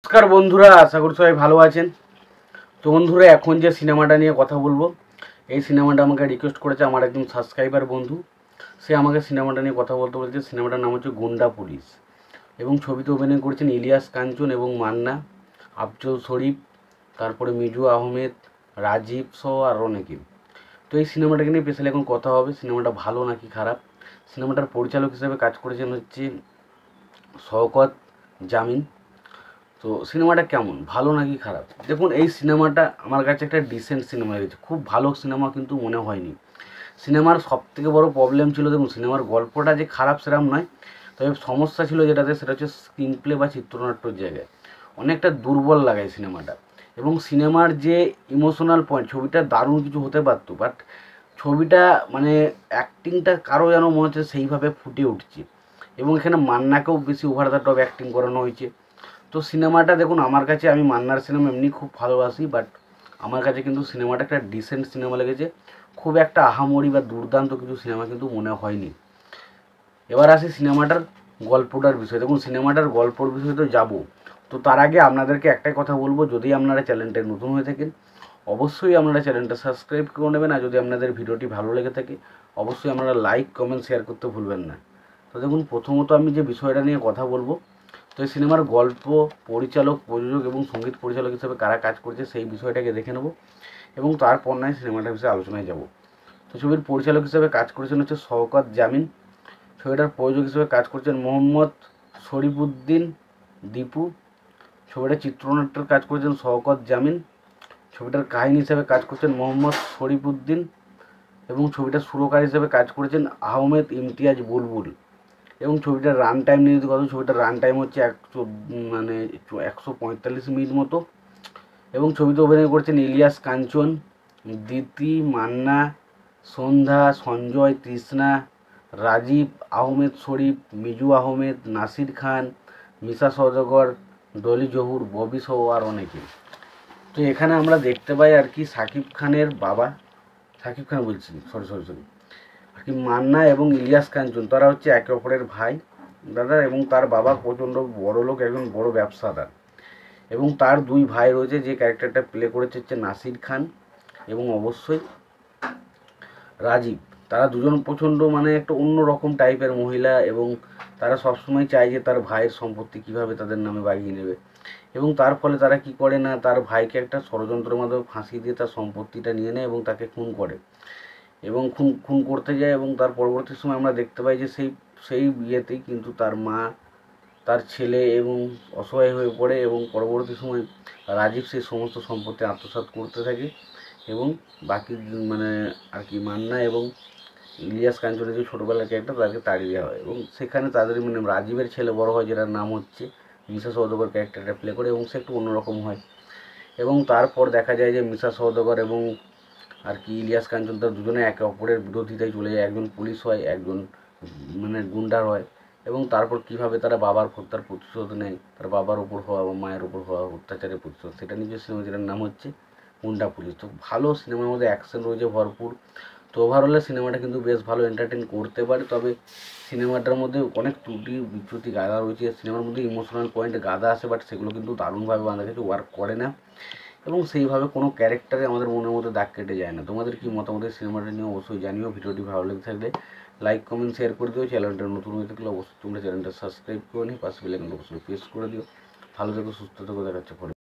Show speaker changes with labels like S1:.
S1: নমস্কার বন্ধুরা, আশা করি সবাই ভালো আছেন। তো বন্ধুরা, এখন যে সিনেমাটা নিয়ে কথা বলবো, এই সিনেমাটা আমাকে রিকোয়েস্ট করেছে আমার একজন সাবস্ক্রাইবার বন্ধু। সে আমাকে সিনেমাটা নিয়ে কথা বলতে বলেছে। সিনেমাটার নাম হচ্ছে গুন্ডা পুলিশ এবং ছবিতে অভিনয় করেছেন ইলিয়াস কাঞ্চন এবং মান্না, আফজল শরীফ, তারপরে মিজু আহমেদ, রাজীব সহ আর অনেকে। তো এই সিনেমাটাকে নিয়ে স্পেশালি এখন কথা হবে, সিনেমাটা ভালো নাকি খারাপ। সিনেমাটার পরিচালক হিসেবে কাজ করেছেন হচ্ছে শওকত জামিন। তো সিনেমাটা কেমন, ভালো নাকি খারাপ? দেখুন, এই সিনেমাটা আমার কাছে একটা ডিসেন্ট সিনেমা লেগেছে, খুব ভালো সিনেমা কিন্তু মনে হয়নি। সিনেমার সবথেকে বড় প্রবলেম ছিল, দেখুন সিনেমার গল্পটা যে খারাপ সেরকম নয়, তবে সমস্যা ছিল যেটাতে, সেটা হচ্ছে স্ক্রিন প্লে বা চিত্রনাট্যর জায়গায় অনেকটা দুর্বল লাগায় সিনেমাটা। এবং সিনেমার যে ইমোশনাল পয়েন্ট, ছবিটা দারুণ কিছু হতে পারতো, বাট ছবিটা মানে অ্যাক্টিংটা কারো যেন মনে হচ্ছে সেইভাবে ফুটে উঠছে। এবং এখানে মান্নাকেও বেশি ওভার দ্য টপ অ্যাক্টিং করানো হয়েছে। তো সিনেমাটা দেখুন, আমার কাছে, আমি মান্নার সিনেমা এমনি খুব ভালোবাসি, বাট আমার কাছে কিন্তু সিনেমাটা একটা ডিসেন্ট সিনেমা লেগেছে। খুব একটা আহামরি বা দুর্দান্ত কিছু সিনেমা কিন্তু মনে হয়নি। এবার আসি সিনেমাটার গল্পটার বিষয়ে। দেখুন, সিনেমাটার গল্পর বিষয়ে তো যাবো, তো তার আগে আপনাদেরকে একটাই কথা বলবো, যদি আপনারা চ্যানেলটায় নতুন হয়ে থাকেন অবশ্যই আপনারা চ্যানেলটা সাবস্ক্রাইব করে নেবেন। আর যদি আপনাদের ভিডিওটি ভালো লেগে থাকে অবশ্যই আপনারা লাইক কমেন্ট শেয়ার করতে ভুলবেন না। তো দেখুন, প্রথমত আমি যে বিষয়টা নিয়ে কথা বলবো, তো এই সিনেমার গল্প, পরিচালক, প্রযোজক এবং সঙ্গীত পরিচালক হিসেবে কারা কাজ করছে সেই বিষয়টাকে দেখে নেব এবং তারপর নয় সিনেমাটার বিষয়ে আলোচনায় যাব। তো ছবির পরিচালক হিসেবে কাজ করেছেন হচ্ছে শওকত জামিন। ছবিটার প্রযোজক হিসেবে কাজ করছেন মোহাম্মদ শরীফুদ্দিন দীপু। ছবিটার চিত্রনাট্যের কাজ করেছেন শওকত জামিন। ছবিটার কাহিনী হিসেবে কাজ করছেন মোহাম্মদ শরীফুদ্দিন এবং ছবিটার সুরকার হিসেবে কাজ করেছেন আহমেদ ইমতিয়াজ বুলবুল। এবং ছবিটার রান টাইম নিয়ে যদি কথা, ছবিটার রান টাইম হচ্ছে 145 মিনিট মতো। এবং ছবিতে অভিনয় করছেন ইলিয়াস কাঞ্চন, দিতি, মান্না, সন্ধ্যা, সঞ্জয়, তৃষ্ণা, রাজীব, আহমেদ শরীফ, মিজু আহমেদ, নাসির খান, মিশা সওদাগর, ডলি জহুর, ববি সহ আর অনেকে। তো এখানে আমরা দেখতে পাই আর কি শাকিব খানের বাবা, শাকিব খান বলছি, সরি আর কি মান্না এবং ইলিয়াস কাঞ্চন, তারা হচ্ছে একে অপরের ভাই দাদা, এবং তার বাবা প্রচণ্ড বড় লোক, একজন বড় ব্যবসাদার। এবং তার দুই ভাই রয়েছে, যে ক্যারেক্টারটা প্লে করেছে হচ্ছে নাসির খান এবং অবশ্যই রাজীব। তারা দুজন প্রচণ্ড মানে একটা অন্যরকম টাইপের মহিলা এবং তারা সবসময় চায় যে তার ভাইয়ের সম্পত্তি কীভাবে তাদের নামে বাগিয়ে নেবে। এবং তার ফলে তারা কি করে না, তার ভাইকে একটা ষড়যন্ত্রের মাধ্যমে ফাঁসি দিয়ে তার সম্পত্তিটা নিয়ে নেয় এবং তাকে খুন করে এবং খুন করতে যায়। এবং তার পরবর্তী সময় আমরা দেখতে পাই যে সেই বিয়েতেই কিন্তু তার মা, তার ছেলে এবং অসহায় হয়ে পড়ে এবং পরবর্তী সময় রাজীব সেই সমস্ত সম্পত্তি আত্মসাৎ করতে থাকে এবং বাকি মানে আর কি মান্না এবং ইলিয়াস কাঞ্চনের যে ছোটোবেলার ক্যারেক্টার তাদেরকে তাড়িয়ে দেওয়া হয়। এবং সেখানে তাদের মানে রাজীবের ছেলে বড় হয়, যেটার নাম হচ্ছে মিশা সওদাগর ক্যারেক্টারটা প্লে করে এবং সে একটু অন্যরকম হয়। এবং তারপর দেখা যায় যে মিশা সওদাগর এবং আর কি ইলিয়াস কাঞ্চন, তার দুজনে একে অপরের বিরোধিতায় চলে যায়। একজন পুলিশ হয়, একজন মানে গুন্ডার হয়। এবং তারপর কিভাবে তারা বাবার হত্যার প্রতিশোধ নেয়, তার বাবার ওপর হওয়া বা মায়ের ওপর হওয়া অত্যাচারের প্রতিশোধ, সেটা নিজের সিনেমা, যেটার নাম হচ্ছে গুন্ডা পুলিশ। তো ভালো সিনেমার মধ্যে অ্যাকশন রয়েছে ভরপুর। তো ওভারঅলে সিনেমাটা কিন্তু বেশ ভালো এন্টারটেন করতে পারে, তবে সিনেমাটার মধ্যে অনেক ত্রুটি বিচ্যুতি গাদা রয়েছে। সিনেমার মধ্যে ইমোশনাল পয়েন্ট গাদা আছে, বাট সেগুলো কিন্তু দারুণভাবে বাঁধা গেছে, ওয়ার্ক করে না এবং সেইভাবে কোনো ক্যারেক্টারে আমাদের মনের মধ্যে দাগ কেটে যায় না। তোমাদের কি মতামত সিনেমাটা নিয়ে অবশ্যই জানিও। ভিডিওটি ভালো লেগে থাকলে লাইক কমেন্ট শেয়ার করে দিও। চ্যানেলটা নতুন হয়ে থাকলে অবশ্যই তোমরা চ্যানেলটা সাবস্ক্রাইব করে নিও, পাশে বেল আইকনটা অবশ্যই প্রেস করে দিও। ভালো থেকো, সুস্থ থেকো, দেখাচ্ছে পরে।